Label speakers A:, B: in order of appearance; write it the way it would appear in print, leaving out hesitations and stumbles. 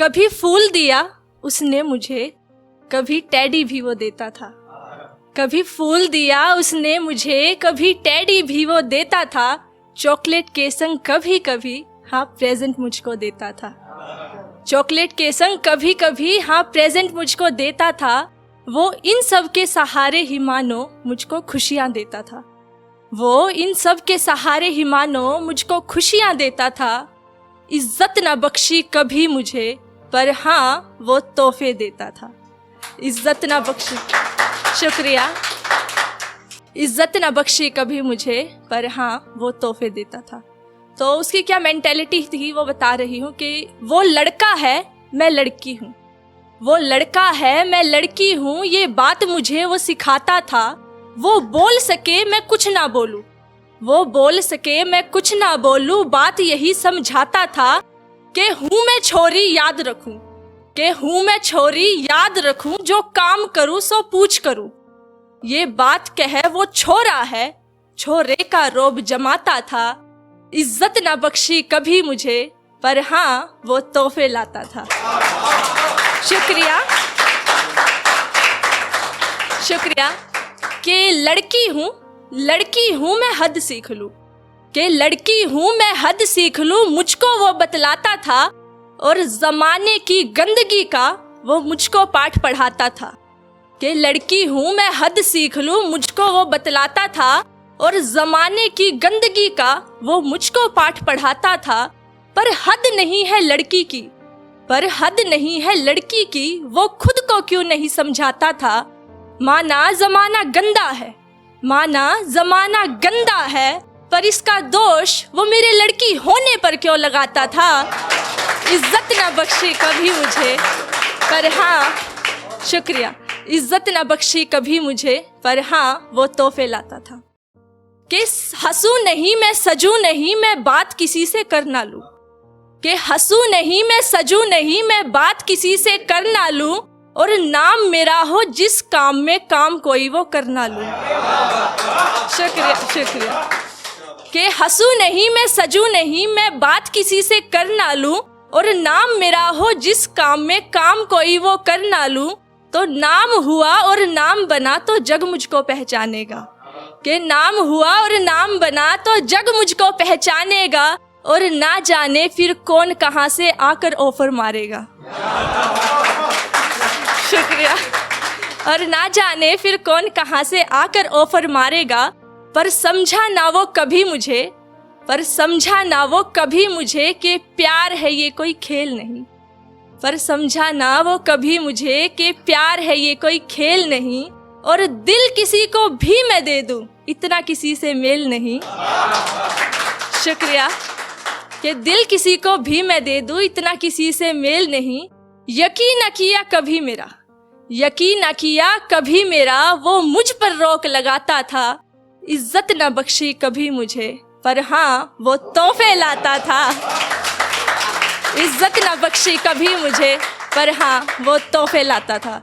A: कभी फूल दिया उसने मुझे, कभी टेडी भी वो देता था। कभी फूल दिया उसने मुझे, कभी टेडी भी वो देता था। चॉकलेट के संग कभी कभी हाँ प्रेजेंट मुझको देता था। चॉकलेट के संग कभी कभी हाँ प्रेजेंट मुझको देता था। वो इन सब के सहारे ही मानो मुझको खुशियाँ देता था। वो इन सब के सहारे ही मानो मुझको खुशियाँ देता था। इज्जत न बख्शी कभी मुझे, पर हाँ वो तोहफे देता था। इज्जत न बख्शी, शुक्रिया। इज्जत न बख्शी कभी मुझे, पर हाँ वो तोहफे देता था। तो उसकी क्या मेंटेलिटी थी वो बता रही हूँ कि वो लड़का है मैं लड़की हूँ, वो लड़का है मैं लड़की हूँ, ये बात मुझे वो सिखाता था। वो बोल सके मैं कुछ ना बोलूँ, वो बोल सके मैं कुछ ना बोलूँ, बात यही समझाता था कि हूँ मैं छोरी याद रखूँ, कि हूँ मैं छोरी याद रखूँ, जो काम करूँ सो पूछ करूँ। ये बात कहे वो छोरा है, छोरे का रोब जमाता था। इज्जत ना बख्शी कभी मुझे, पर हाँ वो तोहफे लाता था। शुक्रिया, शुक्रिया। कि लड़की हूँ मैं हद सीख लूँ, कि लड़की हूँ मैं हद सीख लूँ, मुझको वो बतलाता था। और जमाने की गंदगी का वो मुझको पाठ पढ़ाता था। कि लड़की हूँ मैं हद सीख लूँ, मुझको वो बतलाता था। और जमाने की गंदगी का वो मुझको पाठ पढ़ाता था। पर हद नहीं है लड़की की, पर हद नहीं है लड़की की, वो खुद को क्यों नहीं समझाता था। माना जमाना गंदा है, माना जमाना गंदा है, पर इसका दोष वो मेरे लड़की होने पर क्यों लगाता था। इज्जत ना बख्शी कभी मुझे, पर हाँ, शुक्रिया। इज्जत ना बख्शी कभी मुझे, पर हाँ वो तोहफे लाता था। कि हंसू नहीं मैं सजू नहीं, मैं बात किसी से कर ना लूं, कि हंसू नहीं मैं सजू नहीं, मैं बात किसी से कर ना लूं, और नाम मेरा हो जिस काम में काम कोई वो कर ना लूं। शुक्रिया, शुक्रिया। कि हंसू नहीं मैं सजू नहीं, मैं बात किसी से कर ना लूं, और नाम मेरा हो जिस काम में काम कोई वो कर ना लूं। तो नाम हुआ और नाम बना तो जग मुझको पहचानेगा, कि नाम हुआ और नाम बना तो जग मुझको पहचानेगा। और ना जाने फिर कौन कहां से आकर ऑफर मारेगा। शुक्रिया। और ना जाने फिर कौन कहां से आकर ऑफर मारेगा। पर समझा ना वो कभी मुझे, पर समझा ना वो कभी मुझे, कि प्यार है ये कोई खेल नहीं। पर समझा ना वो कभी मुझे कि प्यार है ये कोई खेल नहीं। और दिल किसी को भी मैं दे दूं, इतना किसी से मेल नहीं। शुक्रिया। कि दिल किसी को भी मैं दे दूं, इतना किसी से मेल नहीं। यकीन न किया कभी मेरा, यकीन न किया कभी मेरा, वो मुझ पर रोक लगाता था। इज्जत न बख्शी कभी मुझे, पर हाँ वो तोहफे लाता था। इज्जत न बख्शी कभी मुझे, पर हाँ वो तोहफे लाता था।